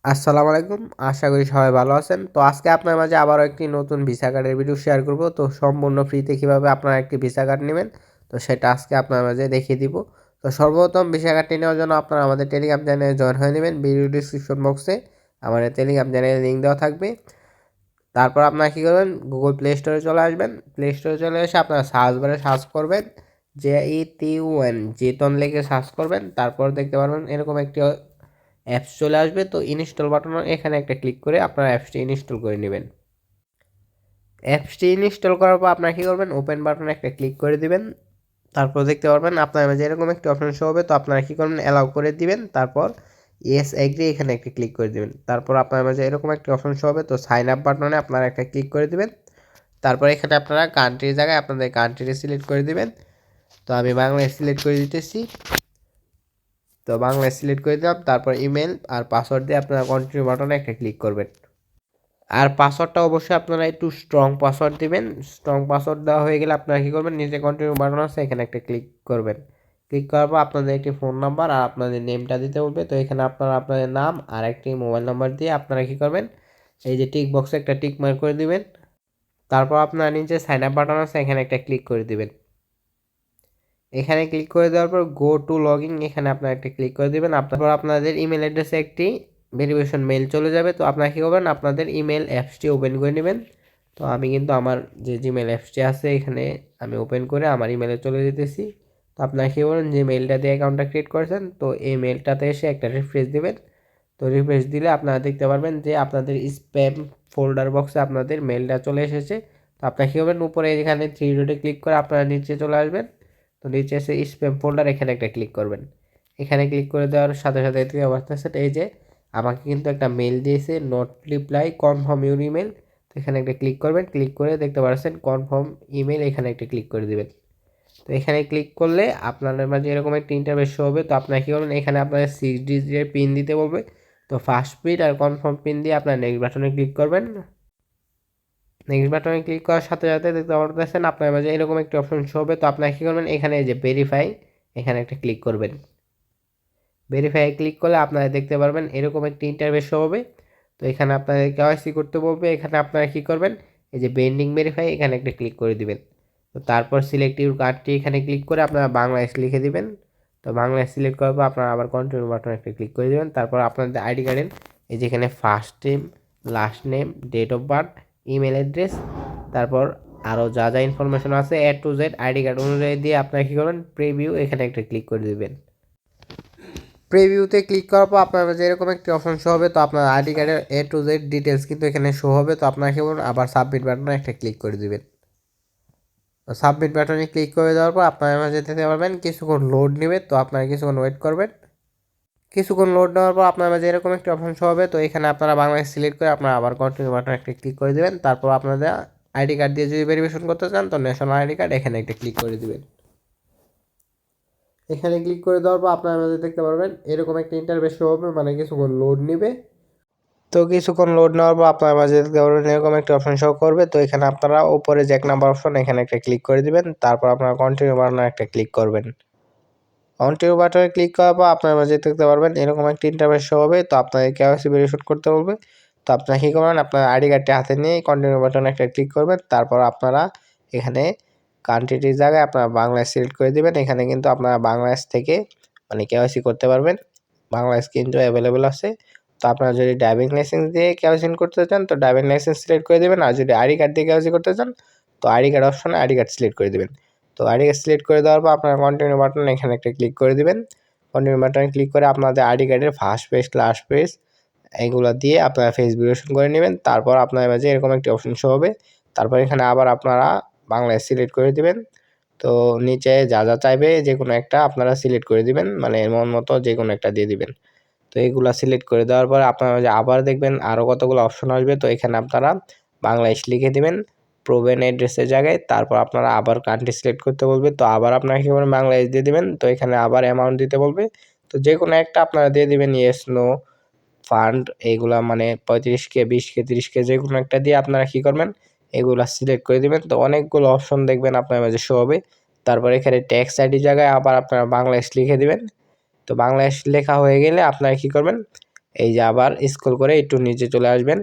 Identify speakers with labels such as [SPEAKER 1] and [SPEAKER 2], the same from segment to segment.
[SPEAKER 1] আসসালামু আলাইকুম। আশা করি সবাই ভালো আছেন। তো আজকে আপনার মাঝে আবারও একটি নতুন ভিসা কার্ডের ভিডিও শেয়ার করব। তো সম্পূর্ণ ফ্রিতে কিভাবে আপনারা একটি ভিসা কার্ড নেবেন, তো সেটা আজকে আপনার মাঝে দেখিয়ে দিব। তো সর্বপ্রথম ভিসা কার্ডটি নেওয়ার জন্য আপনারা আমাদের টেলিগ্রাম চ্যানেলে জয়েন হয়ে নেবেন। ভিডিও ডিসক্রিপশন বক্সে আমাদের টেলিগ্রাম চ্যানেলের লিঙ্ক দেওয়া থাকবে। তারপর আপনারা কী করবেন, গুগল প্লে স্টোরে চলে আসবেন। প্লে স্টোরে চলে এসে আপনারা সার্চ বারে সার্চ করবেন JETUN, জেতন লিখে সার্চ করবেন। তারপর দেখতে পারবেন এরকম একটি অ্যাপস চলে আসবে। তো ইনস্টল বাটন এখানে একটা ক্লিক করে আপনারা অ্যাপসটি ইনস্টল করে নেবেন। অ্যাপসটি ইনস্টল করার পর আপনারা কী করবেন, ওপেন বাটনে একটা ক্লিক করে দিবেন। তারপর দেখতে পারবেন আপনার মাঝে এরকম একটি অপশন শো হবে। তো আপনারা কী করবেন, অ্যালাউ করে দিবেন। তারপর ইয়েস এগ্রি এখানে একটা ক্লিক করে দিবেন। তারপর আপনার মাঝে এরকম একটি অপশন শো হবে। তো সাইন আপ বাটনে আপনারা একটা ক্লিক করে দিবেন। তারপর এখানে আপনারা কান্ট্রির জায়গায় আপনাদের কান্ট্রিটি সিলেক্ট করে দিবেন। তো আমি বাংলাদেশ সিলেক্ট করে দিতেছি। তো বাংলাদেশ সিলেক্ট করে দিলাম। তারপর ইমেল আর পাসওয়ার্ড দিয়ে আপনারা কন্টিনিউ বাটনে একটা ক্লিক করবেন। আর পাসওয়ার্ডটা অবশ্যই আপনারা একটু স্ট্রং পাসওয়ার্ড দিবেন। স্ট্রং পাসওয়ার্ড দেওয়া হয়ে গেলে আপনারা কী করবেন, নিচে কন্টিনিউ বাটন আছে এখানে একটা ক্লিক করবেন। ক্লিক করার পর আপনাদের একটি ফোন নাম্বার আর আপনাদের নেমটা দিতে বলবে। তো এখানে আপনারা আপনাদের নাম আর একটি মোবাইল নাম্বার দিয়ে আপনারা কী করবেন, এই যে টিক বক্সে একটা টিক মার্ক করে দিবেন। তারপর আপনারা নিচে সাইন আপ বাটন আছে এখানে একটা ক্লিক করে দিবেন। এখানে ক্লিক করে দেওয়ার পর গো টু লগইন এখানে আপনারা একটা ক্লিক করে দিবেন। তারপর আপনাদের ইমেল অ্যাড্রেসে একটি ভেরিফিকেশন মেইল চলে যাবে। তো আপনারা কী করবেন, আপনাদের ইমেল অ্যাপসটি ওপেন করে নেবেন। তো আমি কিন্তু আমার যে জিমেল অ্যাপসটি আছে এখানে আমি ওপেন করে আমার ইমেলে চলে যেতেছি। তো আপনারা কী করবেন, যে মেইলটা দিয়ে অ্যাকাউন্টটা ক্রিয়েট করেছেন তো এই মেইলটাতে এসে একটা রিফ্রেশ দিবেন। তো রিফ্রেশ দিলে আপনারা দেখতে পারবেন যে আপনাদের স্প্যাম ফোল্ডার বক্সে আপনাদের মেইলটা চলে এসেছে। তো আপনারা কী করবেন, উপরে এখানে থ্রি ডটে ক্লিক করে আপনারা নিচে চলে আসবেন। তো নিচে এসে স্প্যাম ফোল্ডার এখানে একটা ক্লিক করবেন। এখানে ক্লিক করে দেওয়ার সাথে সাথে এটি অবস্থা সেটা এই যে আমাকে কিন্তু একটা মেল দিয়েছে, not reply confirm your email. তো এখানে একটা ক্লিক করবেন। ক্লিক করে দেখতে পাচ্ছেন কনফার্ম ইমেল, এখানে একটা ক্লিক করে দেবেন। তো এখানে ক্লিক করলে আপনাদের মাঝে এরকম একটা ইন্টারফেস শো হবে। তো আপনারা কী করবেন, এখানে আপনাদের 6 ডিজিটের পিন দিতে বলবে। তো ফার্স্ট পিন আর কনফার্ম পিন দিয়ে আপনার নেক্সট বাটনে ক্লিক করবেন। নেক্সট বাটনে ক্লিক করার সাথে সাথে দেখতে পাচ্ছেন আপনার মাঝে এরকম একটি অপশন শো হবে। তো আপনারা কী করবেন, এখানে যে ভেরিফাই এখানে একটা ক্লিক করবেন। ভেরিফাই ক্লিক করলে আপনারা দেখতে পারবেন এরকম একটি ইন্টারফেস শো হবে। তো এখানে আপনাদের কেওয়াইসি করতে বলবে। এখানে আপনারা কী করবেন, এই যে বেন্ডিং ভেরিফাই এখানে একটা ক্লিক করে দিবেন। তো তারপর সিলেক্ট ইউর কান্ট্রি এখানে ক্লিক করে আপনারা বাংলাদেশ লিখে দিবেন। তো বাংলাদেশ সিলেক্ট করার পর আপনারা আবার কন্টিনিউ বাটনে একটা ক্লিক করে দেবেন। তারপর আপনাদের আইডি কার্ডের এই যেখানে first name, last name, date of birth, email address, তারপর আরও যা যা ইনফরমেশন আছে A to Z ID card অনুযায়ী দিয়ে আপনারা কী করবেন, প্রিভিউ এখানে একটা ক্লিক করে দেবেন। প্রিভিউতে ক্লিক করার পর আপনার যে এরকম একটি অপশন শো হবে। তো আপনার আইডি কার্ডের A to Z ডিটেলস কিন্তু এখানে শো হবে। তো আপনারা কী করবেন, আবার সাবমিট বাটনে একটা ক্লিক করে দেবেন। তো সাবমিট বাটনে ক্লিক করে দেওয়ার পর আপনারা মাঝে যেতে পারবেন, কিছুক্ষণ লোড নেবে। তো আপনারা কিছুক্ষণ ওয়েট করবেন। কিছুক্ষণ লোড নেওয়ার পর আপনার মাঝে এরকম একটি অপশন শো হবে। তো এখানে আপনারা বাংলাদেশ সিলেক্ট করে আপনারা আবার কন্টিনিউ বাটনে একটা ক্লিক করে দেবেন। তারপর আপনাদের আইডি কার্ড দিয়ে যদি ভেরিফিকেশন করতে চান তো ন্যাশনাল আইডি কার্ড এখানে একটা ক্লিক করে দেবেন। এখানে ক্লিক করে দেওয়ার পর আপনারা মাঝে দেখতে পারবেন এরকম একটা ইন্টারফেস শো হবে, মানে কিছুক্ষণ লোড নেবে। তো কিছুক্ষণ লোড নেওয়ার পর আপনার মাঝে দেখতে পারবেন এরকম একটা অপশন শো করবে। তো এখানে আপনারা উপরে যে 1 নাম্বার অপশন এখানে একটা ক্লিক করে দিবেন। তারপর আপনারা কন্টিনিউ বাটনে একটা ক্লিক করবেন। কন্টিনিউ বাটনে ক্লিক করার পর আপনার মাঝে দেখতে পারবেন এরকম একটা ইন্টারফেস শো হবে। তো আপনাদের কেওয়াইসি ভেরিফিকেশন করতে বলবে। তো আপনারা কী করবেন, আপনার আইডি কার্ডটি হাতে নিয়ে কন্টিনিউ বাটনে একটা ক্লিক করবেন। তারপর আপনারা এখানে কান্ট্রিটির জায়গায় আপনারা বাংলাদেশ সিলেক্ট করে দিবেন। এখানে কিন্তু আপনারা বাংলাদেশ থেকে মানে কেওয়াইসি করতে পারবেন। বাংলাদেশ কিন্তু অ্যাভেলেবেল আছে। তো আপনারা যদি ড্রাইভিং লাইসেন্স দিয়ে কেওয়াইসি করতে চান তো ড্রাইভিং লাইসেন্স সিলেক্ট করে দেবেন। আর যদি আইডি কার্ড দিয়ে কেওয়াইসি করতে চান তো আইডি কার্ড অপশনে আইডি কার্ড সিলেক্ট করে দেবেন। তো আইডি কার্ড সিলেক্ট করে দেওয়ার পর আপনারা কন্টিনিউ বাটন এখানে একটা ক্লিক করে দিবেন। কন্টিনিউ বাটনে ক্লিক করে আপনাদের আইডি কার্ডের ফার্স্ট পেজ, লাস্ট পেজ এইগুলো দিয়ে আপনারা ফেস ভেরিফিকেশন করে নেবেন। তারপর আপনার মাঝে এরকম একটি অপশন শো হবে। তারপর এখানে আবার আপনারা বাংলাদেশ সিলেক্ট করে দিবেন। তো নিচে যা যা চাইবে যে কোনো একটা আপনারা সিলেক্ট করে দিবেন, মানে মন মতো যে কোনো একটা দিয়ে দিবেন। তো এইগুলা সিলেক্ট করে দেওয়ার পর আপনারা আবার দেখবেন আরও কতগুলো অপশন আসবে। তো এখানে আপনারা বাংলাদেশ লিখে দিবেন প্রোভেন অ্যাড্রেসের জায়গায়। তারপর আপনারা আবার কান্ট্রি সিলেক্ট করতে বলবে। তো আবার আপনারা কী করবেন, বাংলাদেশ দিয়ে দিবেন। তো এখানে আবার অ্যামাউন্ট দিতে বলবে। তো যে কোনো একটা আপনারা দিয়ে দিবেন, ইয়েস, নো, ফান্ড এইগুলা মানে 35K, 20K, 30K যে কোনো একটা দিয়ে আপনারা কী করবেন, এগুলা সিলেক্ট করে দিবেন। তো অনেকগুলো অপশন দেখবেন আপনার মাঝে শো হবে। তারপর এখানে ট্যাক্স আইডি জায়গায় আবার আপনারা বাংলাদেশ লিখে দিবেন। তো বাংলাদেশ লেখা হয়ে গেলে আপনারা কী করবেন, এই যে আবার স্ক্রল করে একটু নিচে চলে আসবেন।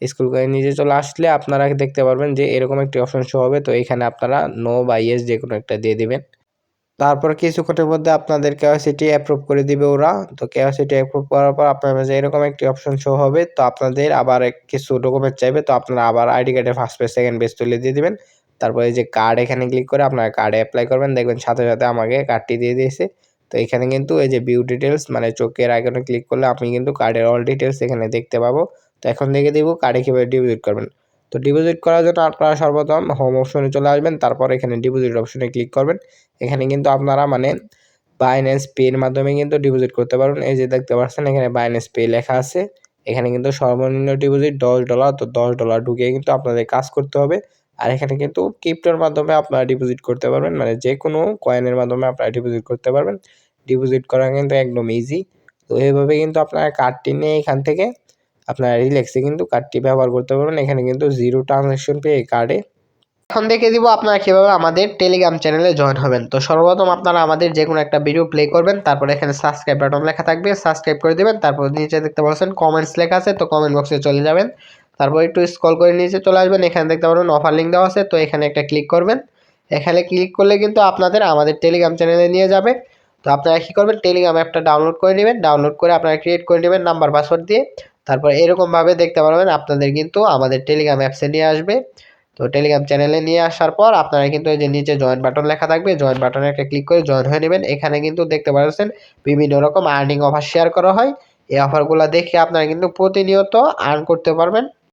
[SPEAKER 1] স্ক্রল করে নিচে চলে আসলে আপনারা দেখতে পারবেন যে এরকম একটি অপশন শো হবে। তো এখানে আপনারা নো বা ইয়েস যে কোনো একটা দিয়ে দিবেন। তারপর কিছুক্ষণের মধ্যে আপনাদের কেওয়াইসিটি অ্যাপ্রুভ করে দিবে ওরা। তো কেওয়াইসিটি অ্যাপ্রুভ করার পর আপনার মাঝে এরকম একটি অপশন শো হবে। তো আপনাদের আবার কিছু ডকুমেন্ট চাইবে। তো আপনারা আবার আইডি কার্ডের ফার্স্ট পেজ সেকেন্ড পেজ তুলে দিয়ে দিবেন। তারপর এই যে কার্ড এখানে ক্লিক করে আপনারা কার্ডে অ্যাপ্লাই করবেন। দেখবেন সাথে সাথে আমাকে কার্ডটি দিয়ে দিয়েছে। তো এখানে কিন্তু এই যে ভিউ ডিটেলস মানে চোখের আইকনে ক্লিক করলে আমি কিন্তু কার্ডের অল ডিটেলস এখানে দেখতে পাবো। তো এখন দেখে দিব কার্ডে কীভাবে ডিপোজিট করবেন। তো ডিপোজিট করার জন্য আপনারা সর্বপ্রথম হোম অপশনে চলে আসবেন। তারপর এখানে ডিপোজিট অপশনে ক্লিক করবেন। এখানে কিন্তু আপনারা মানে বাইন্যান্স পের মাধ্যমে কিন্তু ডিপোজিট করতে পারবেন। এই যে দেখতে পাচ্ছেন এখানে বাইন্যান্স পে লেখা আছে। এখানে কিন্তু সর্বনিম্ন ডিপোজিট $10। তো $10 ঢুকিয়ে কিন্তু আপনাদের কাজ করতে হবে। আর এখানে কিন্তু ক্রিপ্টোর মাধ্যমে আপনারা ডিপোজিট করতে পারবেন, মানে যে কোনো কয়েনের মাধ্যমে আপনারা ডিপোজিট করতে পারবেন। ডিপোজিট করা কিন্তু একদম ইজি। তো এইভাবে কিন্তু আপনারা কার্ডটি নিয়ে এখান থেকে আপনারা রিল্যাক্সে কিন্তু কার্ডটি ব্যবহার করতে পারবেন। এখানে কিন্তু 0 ট্রানজ্যাকশন পে এই কার্ডে। এখন দেখে দিব আপনারা কিভাবে আমাদের টেলিগ্রাম চ্যানেলে জয়েন হবেন। তো সর্বপ্রথম আপনারা আমাদের যে কোনো একটা ভিডিও প্লে করবেন, তারপর এখানে সাবস্ক্রাইব বাটন লেখা থাকবে, সাবস্ক্রাইব করে দিবেন। তারপর নিচে দেখতে পাচ্ছেন কমেন্টস লেখা আছে, তো কমেন্ট বক্সে চলে যাবেন। তারপর একটু স্ক্রল করে নিচে চলে আসবেন, এখানে দেখতে পারবেন অফার লিঙ্ক দেওয়া আছে, তো এখানে একটা ক্লিক করবেন। এখানে ক্লিক করলে কিন্তু আপনাদের আমাদের টেলিগ্রাম চ্যানেলে নিয়ে যাবে। তো আপনারা কী করবেন, টেলিগ্রাম অ্যাপটা ডাউনলোড করে নেবেন। ডাউনলোড করে আপনারা ক্রিয়েট করে নেবেন নাম্বার পাসওয়ার্ড দিয়ে। তারপর এরকমভাবে দেখতে পারবেন আপনাদের কিন্তু আমাদের টেলিগ্রাম অ্যাপসে নিয়ে আসবে। তো টেলিগ্রাম চ্যানেলে নিয়ে আসার পর আপনারা কিন্তু এই যে নিচে জয়েন বাটন লেখা থাকবে, জয়েন বাটনে একটা ক্লিক করে জয়েন হয়ে নেবেন। এখানে কিন্তু দেখতে পাচ্ছেন বিভিন্ন রকম আর্নিং অফার শেয়ার করা হয়। এই অফারগুলো দেখে আপনারা কিন্তু প্রতিনিয়ত আর্ন করতে পারবেন।